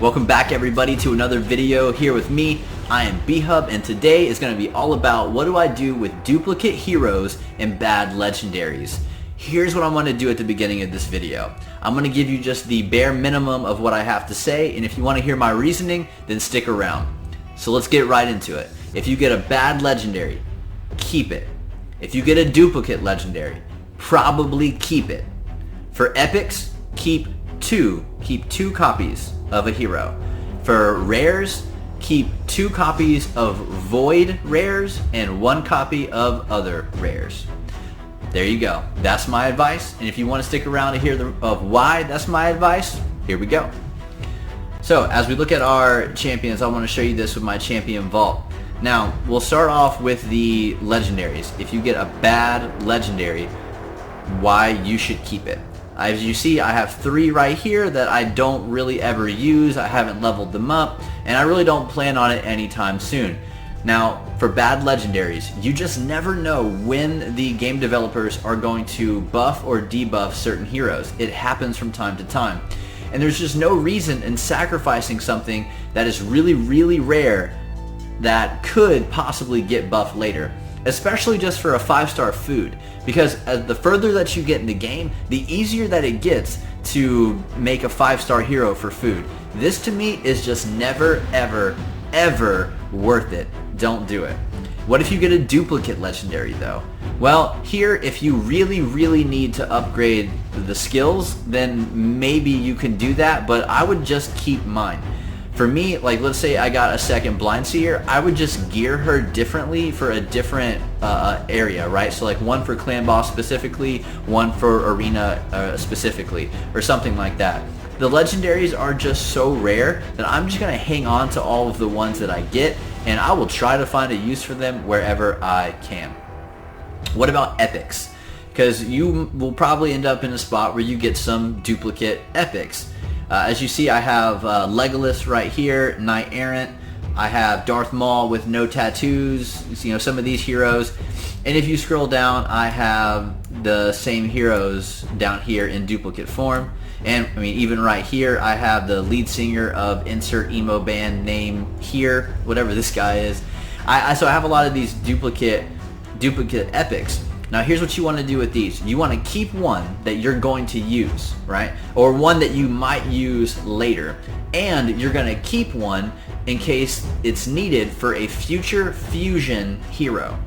Welcome back everybody to another video here with me. I am B-Hub and today is going to be all about what do I do with duplicate heroes and bad legendaries. Here's what I'm going to do at the beginning of this video. I'm going to give you just the bare minimum of what I have to say, and if you want to hear my reasoning, then stick around. So let's get right into it. If you get a bad legendary, keep it. If you get a duplicate legendary, probably keep it. For epics, keep two copies of a hero. For rares, keep 2 copies of void rares and 1 copy of other rares. There you go. That's my advice, and if you want to stick around to hear of why that's my advice, here we go. So as we look at our champions, I want to show you this with my champion vault. Now we'll start off with the legendaries. If you get a bad legendary, why you should keep it. As you see, I have 3 right here that I don't really ever use. I haven't leveled them up, and I really don't plan on it anytime soon. Now, for bad legendaries, you just never know when the game developers are going to buff or debuff certain heroes. It happens from time to time. And there's just no reason in sacrificing something that is really, really rare that could possibly get buffed later. Especially just for a 5-star food, because the further that you get in the game, the easier that it gets to make a 5-star hero for food. This to me is just never ever worth it. Don't do it. What if you get a duplicate legendary though? Well, here if you really need to upgrade the skills, then maybe you can do that, but I would just keep mine. For me, like let's say I got a second blind seer, I would just gear her differently for a different area, right? So like one for clan boss specifically, one for arena specifically, or something like that. The legendaries are just so rare that I'm just going to hang on to all of the ones that I get, and I will try to find a use for them wherever I can. What about epics? Because you will probably end up in a spot where you get some duplicate epics. As you see, I have Legolas right here, Knight Errant. I have Darth Maul with no tattoos, you know, some of these heroes. And if you scroll down, I have the same heroes down here in duplicate form. And I mean, even right here, I have the lead singer of insert emo band name here, whatever this guy is. So I have a lot of these duplicate epics. Now here's what you want to do with these. You want to keep one that you're going to use, right? Or one that you might use later. And you're going to keep one in case it's needed for a future fusion hero.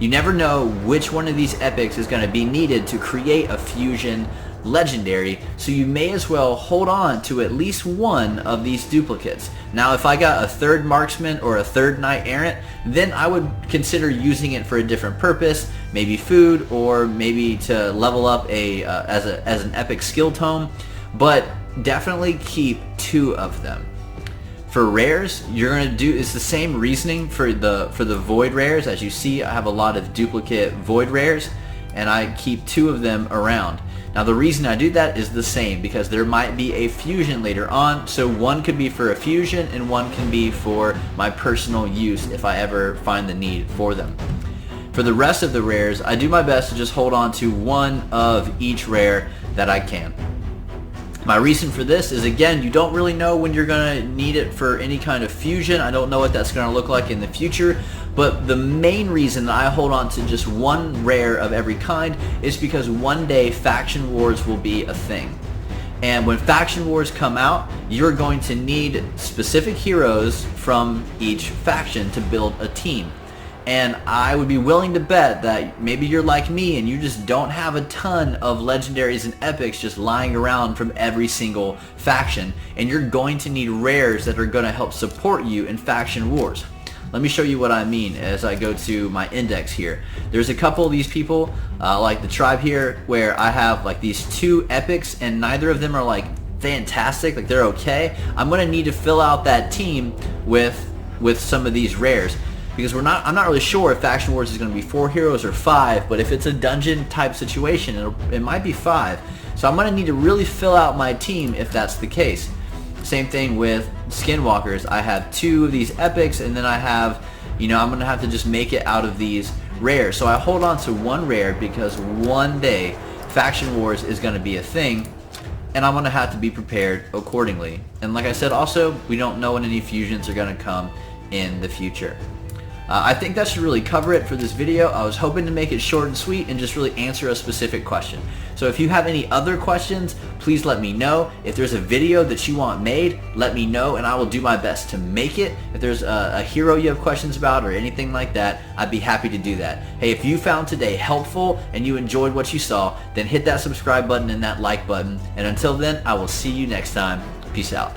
You never know which one of these epics is going to be needed to create a fusion legendary, so you may as well hold on to at least one of these duplicates. Now if I got a 3rd marksman or a 3rd knight errant, then I would consider using it for a different purpose, maybe food, or maybe to level up as an epic skill tome, but definitely keep 2 of them. For rares, you're going to do is the same reasoning for the void rares. As you see, I have a lot of duplicate void rares, and I keep 2 of them around. Now the reason I do that is the same, because there might be a fusion later on, so one could be for a fusion and one can be for my personal use if I ever find the need for them. For the rest of the rares, I do my best to just hold on to one of each rare that I can. My reason for this is, again, you don't really know when you're going to need it for any kind of fusion. I don't know what that's going to look like in the future, but the main reason that I hold on to just one rare of every kind is because one day faction wars will be a thing. And when faction wars come out, you're going to need specific heroes from each faction to build a team. And I would be willing to bet that maybe you're like me and you just don't have a ton of legendaries and epics just lying around from every single faction, and you're going to need rares that are going to help support you in faction wars. Let me show you what I mean as I go to my index here. There's a couple of these people, like the tribe here, where I have like these 2 epics and neither of them are like fantastic, like they're okay. I'm going to need to fill out that team with some of these rares. Because I'm not really sure if Faction Wars is going to be 4 heroes or 5, but if it's a dungeon type situation, it might be 5. So I'm going to need to really fill out my team if that's the case. Same thing with Skinwalkers. I have 2 of these epics, and then I have, I'm going to have to just make it out of these rares. So I hold on to one rare because one day Faction Wars is going to be a thing. and I'm going to have to be prepared accordingly. And like I said, also, we don't know when any fusions are going to come in the future. I think that should really cover it for this video. I was hoping to make it short and sweet and just really answer a specific question. So if you have any other questions, please let me know. If there's a video that you want made, let me know and I will do my best to make it. If there's a hero you have questions about or anything like that, I'd be happy to do that. Hey, if you found today helpful and you enjoyed what you saw, then hit that subscribe button and that like button. And until then, I will see you next time. Peace out.